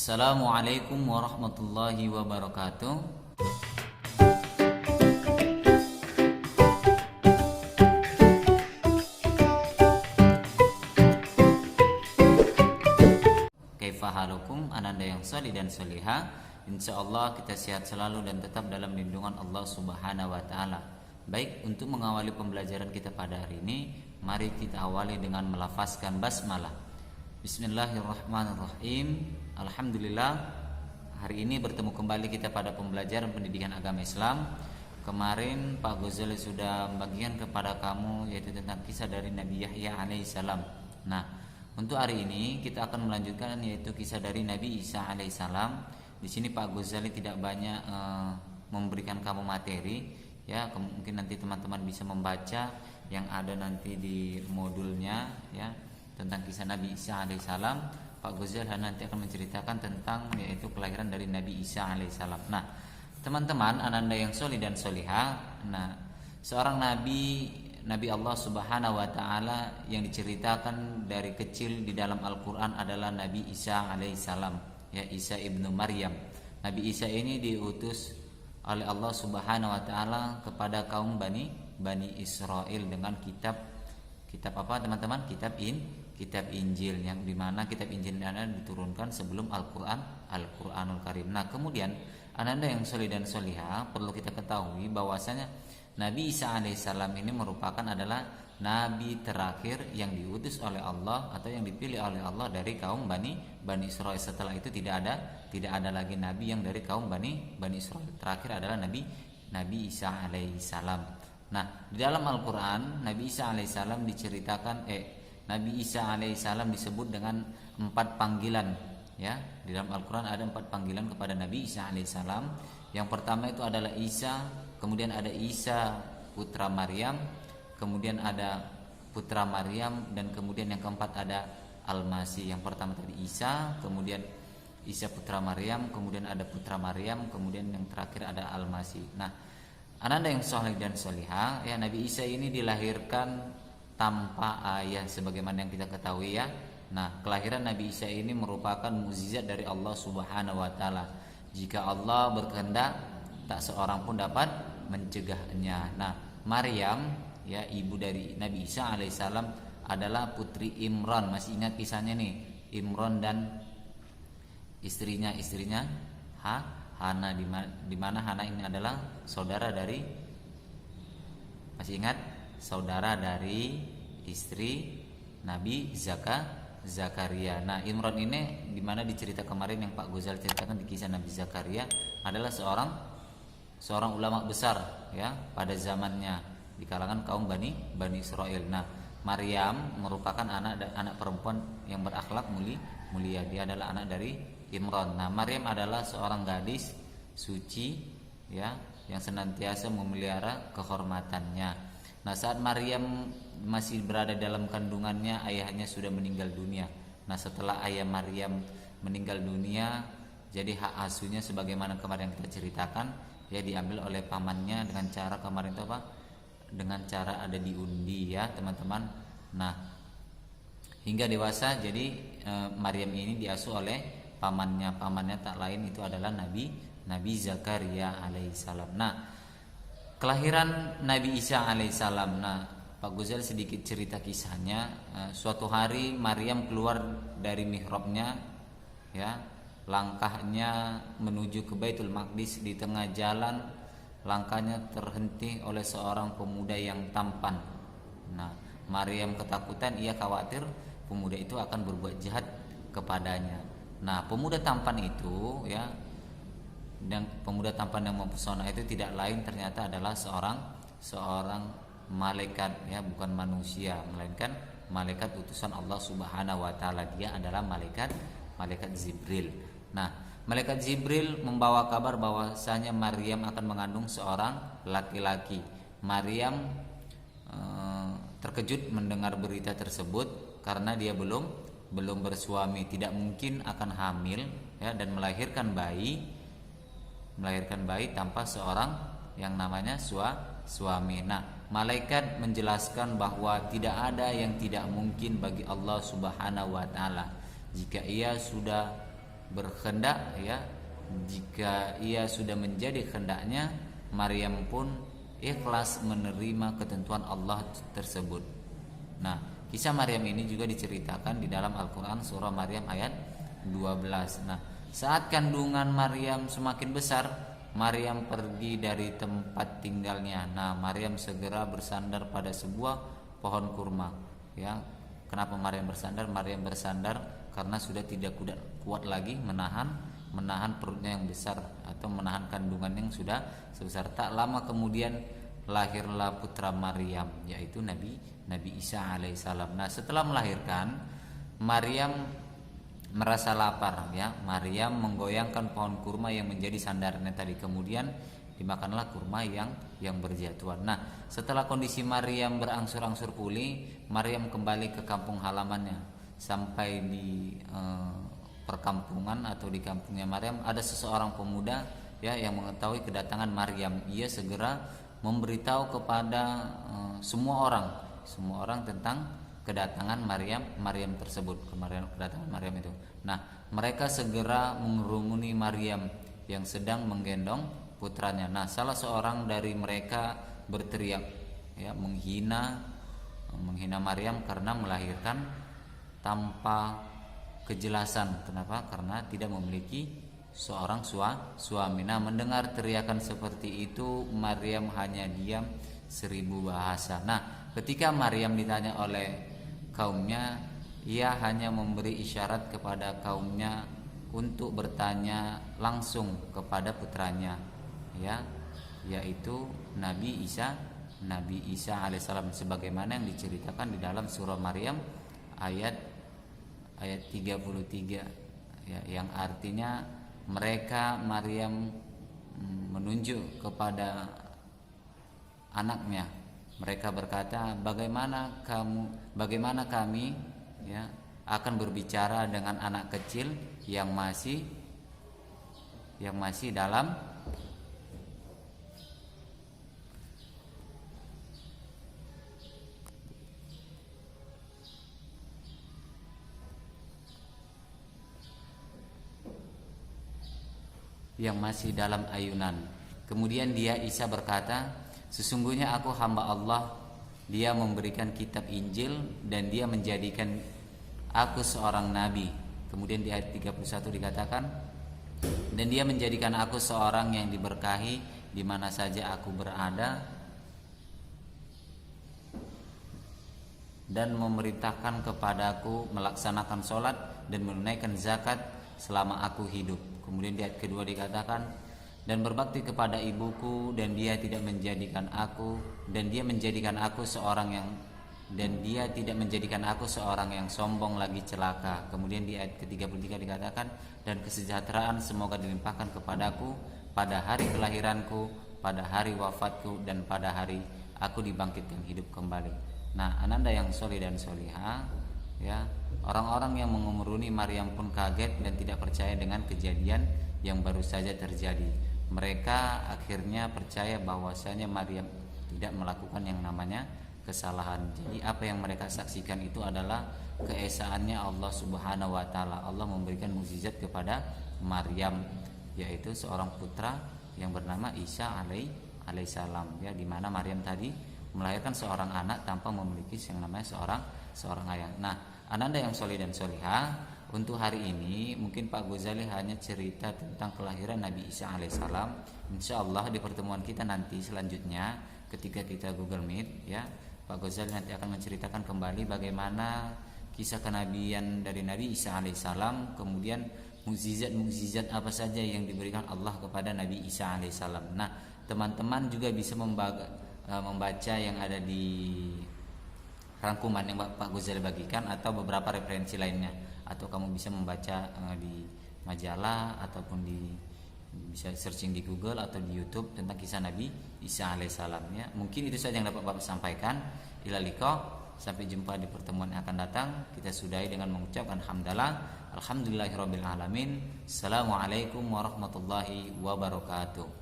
Assalamualaikum warahmatullahi wabarakatuh. Kaifa halukum ananda yang sholih dan sholiha. Insyaallah kita sehat selalu dan tetap dalam lindungan Allah Subhanahu wa taala. Baik, untuk mengawali pembelajaran kita pada hari ini, mari kita awali dengan melafazkan basmalah. Bismillahirrahmanirrahim. Alhamdulillah, hari ini bertemu kembali kita pada pembelajaran pendidikan agama Islam. Kemarin Pak Ghazali sudah membagikan kepada kamu yaitu tentang kisah dari Nabi Yahya alaihissalam. Nah, untuk hari ini kita akan melanjutkan yaitu kisah dari Nabi Isa alaihissalam. Di sini Pak Ghazali tidak banyak memberikan kamu materi, ya. Mungkin nanti teman-teman bisa membaca yang ada nanti di modulnya, ya, tentang kisah Nabi Isa alaihissalam. Pak Ghazali nanti akan menceritakan tentang yaitu kelahiran dari Nabi Isa alaihissalam. Nah, teman-teman, ananda yang sholih dan sholiha. Nah, seorang Nabi Allah Subhanahu wa taala yang diceritakan dari kecil di dalam Al-Qur'an adalah Nabi Isa alaihissalam, ya, Isa ibnu Maryam. Nabi Isa ini diutus oleh Allah Subhanahu wa taala kepada kaum Bani Israel dengan kitab apa teman-teman? Kitab Injil, yang dimana kitab Injil ini diturunkan sebelum Al-Qur'anul Karim. Nah, kemudian ananda yang sholih dan sholiha, perlu kita ketahui bahwasanya Nabi Isa alaihissalam ini merupakan adalah nabi terakhir yang diutus oleh Allah atau yang dipilih oleh Allah dari kaum Bani Israel. Setelah itu tidak ada lagi nabi yang dari kaum Bani Israel. Terakhir adalah Nabi Isa alaihissalam. Nah, di dalam Al-Qur'an Nabi Isa alaihissalam diceritakan Nabi Isa alaihissalam disebut dengan 4 panggilan, ya. Di dalam Al-Qur'an ada 4 panggilan kepada Nabi Isa alaihissalam. Yang pertama itu adalah Isa, kemudian ada Isa putra Maryam, kemudian ada putra Maryam, dan kemudian yang keempat ada Al-Masih. Yang pertama tadi Isa, kemudian Isa putra Maryam, kemudian ada putra Maryam, kemudian yang terakhir ada Al-Masih. Nah, ananda yang sholih dan sholiha, ya, Nabi Isa ini dilahirkan tanpa ayah sebagaimana yang kita ketahui, ya. Nah, kelahiran Nabi Isa ini merupakan mukjizat dari Allah Subhanahu wa taala. Jika Allah berkehendak, tak seorang pun dapat mencegahnya. Nah, Maryam, ya, ibu dari Nabi Isa alaihissalam adalah putri Imran. Masih ingat kisahnya nih? Imran dan istrinya Hana, di mana Hana ini adalah saudara dari, masih ingat? Saudara dari istri Nabi Zakaria. Nah, Imran ini dimana dicerita kemarin yang Pak Ghazali ceritakan di kisah Nabi Zakaria adalah seorang ulama besar, ya, pada zamannya di kalangan kaum Bani Israel. Nah, Maryam merupakan anak perempuan yang berakhlak mulia. Dia adalah anak dari Imran. Nah, Maryam adalah seorang gadis suci, ya, yang senantiasa memelihara kehormatannya. Nah, saat Maryam masih berada dalam kandungannya, ayahnya sudah meninggal dunia. Nah, setelah ayah Maryam meninggal dunia, jadi hak asuhnya sebagaimana kemarin kita ceritakan, ya, diambil oleh pamannya dengan cara kemarin itu apa? Dengan cara ada diundi, ya, teman-teman. Nah, hingga dewasa, jadi Maryam ini diasuh oleh pamannya. Pamannya tak lain itu adalah Nabi Zakaria alaihissalam. Nah, kelahiran Nabi Isa alaihissalam. Nah, Pak Ghazali sedikit cerita kisahnya. Suatu hari Maryam keluar dari mihrabnya, ya, langkahnya menuju ke Baitul Maqdis. Di tengah jalan langkahnya terhenti oleh seorang pemuda yang tampan. Nah, Maryam ketakutan, ia khawatir pemuda itu akan berbuat jahat kepadanya. Nah, pemuda tampan itu, ya, dan pemuda tampan yang mempesona itu tidak lain ternyata adalah seorang malaikat, ya, bukan manusia, melainkan malaikat utusan Allah Subhanahu wa taala. Dia adalah malaikat Jibril. Nah, malaikat Jibril membawa kabar bahwasanya Maryam akan mengandung seorang laki-laki. Maryam terkejut mendengar berita tersebut karena dia belum bersuami, tidak mungkin akan hamil, ya, dan melahirkan bayi tanpa seorang yang namanya suami. Nah, malaikat menjelaskan bahwa tidak ada yang tidak mungkin bagi Allah Subhanahu wa taala. Jika ia sudah berkehendak, ya, jika ia sudah menjadi kehendaknya, Maryam pun ikhlas menerima ketentuan Allah tersebut. Nah, kisah Maryam ini juga diceritakan di dalam Al-Quran surah Maryam ayat 12. Nah, saat kandungan Maryam semakin besar, Maryam pergi dari tempat tinggalnya. Nah, Maryam segera bersandar pada sebuah pohon kurma. Ya, kenapa Maryam bersandar? Maryam bersandar karena sudah tidak kuat lagi menahan perutnya yang besar atau menahan kandungan yang sudah sebesar. Tak lama kemudian lahirlah putra Maryam, yaitu Nabi Isa alaihissalam. Nah, setelah melahirkan, Maryam merasa lapar, ya. Maryam menggoyangkan pohon kurma yang menjadi sandarannya tadi, kemudian dimakanlah kurma yang berjatuhan. Nah, setelah kondisi Maryam berangsur-angsur pulih, Maryam kembali ke kampung halamannya. Sampai di perkampungan atau di kampungnya Maryam ada seseorang pemuda, ya, yang mengetahui kedatangan Maryam. Ia segera memberitahu kepada semua orang tentang kedatangan Maryam tersebut, kedatangan Maryam itu. Nah, mereka segera mengerumuni Maryam yang sedang menggendong putranya. Nah, salah seorang dari mereka berteriak, ya, menghina Maryam karena melahirkan tanpa kejelasan. Kenapa? Karena tidak memiliki seorang suami. Nah, mendengar teriakan seperti itu, Maryam hanya diam 1000 bahasa. Nah, ketika Maryam ditanya oleh kaumnya, ia hanya memberi isyarat kepada kaumnya untuk bertanya langsung kepada putranya, ya, yaitu Nabi Isa alaihissalam, sebagaimana yang diceritakan di dalam surah Maryam ayat 33, ya, yang artinya Maryam menunjuk kepada anaknya. Mereka berkata, bagaimana kami, ya, akan berbicara dengan anak kecil yang masih dalam ayunan. Kemudian Isa berkata, sesungguhnya aku hamba Allah, Dia memberikan kitab Injil dan Dia menjadikan aku seorang nabi. Kemudian di ayat 31 dikatakan, dan Dia menjadikan aku seorang yang diberkahi di mana saja aku berada, dan memerintahkan kepadaku melaksanakan sholat dan menunaikan zakat selama aku hidup. Kemudian di ayat kedua dikatakan, dan berbakti kepada ibuku, dan dia tidak menjadikan aku seorang yang sombong lagi celaka. Kemudian di ayat ke-33 dikatakan, dan kesejahteraan semoga dilimpahkan kepadaku pada hari kelahiranku, pada hari wafatku, dan pada hari aku dibangkitkan hidup kembali. Nah, ananda yang soleh dan solihah, ya, orang-orang yang mengumuruni Maryam pun kaget dan tidak percaya dengan kejadian yang baru saja terjadi. Mereka akhirnya percaya bahwasanya Maryam tidak melakukan yang namanya kesalahan. Jadi apa yang mereka saksikan itu adalah keesaannya Allah Subhanahu wa taala. Allah memberikan mukjizat kepada Maryam, yaitu seorang putra yang bernama Isa alaihissalam, ya, di mana Maryam tadi melahirkan seorang anak tanpa memiliki yang namanya seorang ayah. Nah, ananda yang soleh dan solihah, untuk hari ini mungkin Pak Ghazali hanya cerita tentang kelahiran Nabi Isa alaihissalam. Insyaallah di pertemuan kita nanti selanjutnya ketika kita Google Meet, ya, Pak Ghazali nanti akan menceritakan kembali bagaimana kisah kenabian dari Nabi Isa alaihissalam, kemudian mukjizat apa saja yang diberikan Allah kepada Nabi Isa alaihissalam. Nah, teman-teman juga bisa membaca yang ada di rangkuman yang Pak Ghazali bagikan atau beberapa referensi lainnya, atau kamu bisa membaca di majalah ataupun bisa searching di Google atau di YouTube tentang kisah Nabi Isa alaihissalam, ya. Mungkin itu saja yang dapat Bapak sampaikan. Ila liqa, sampai jumpa di pertemuan yang akan datang. Kita sudahi dengan mengucapkan alhamdulillahirabbil alamin. Assalamualaikum warahmatullahi wabarakatuh.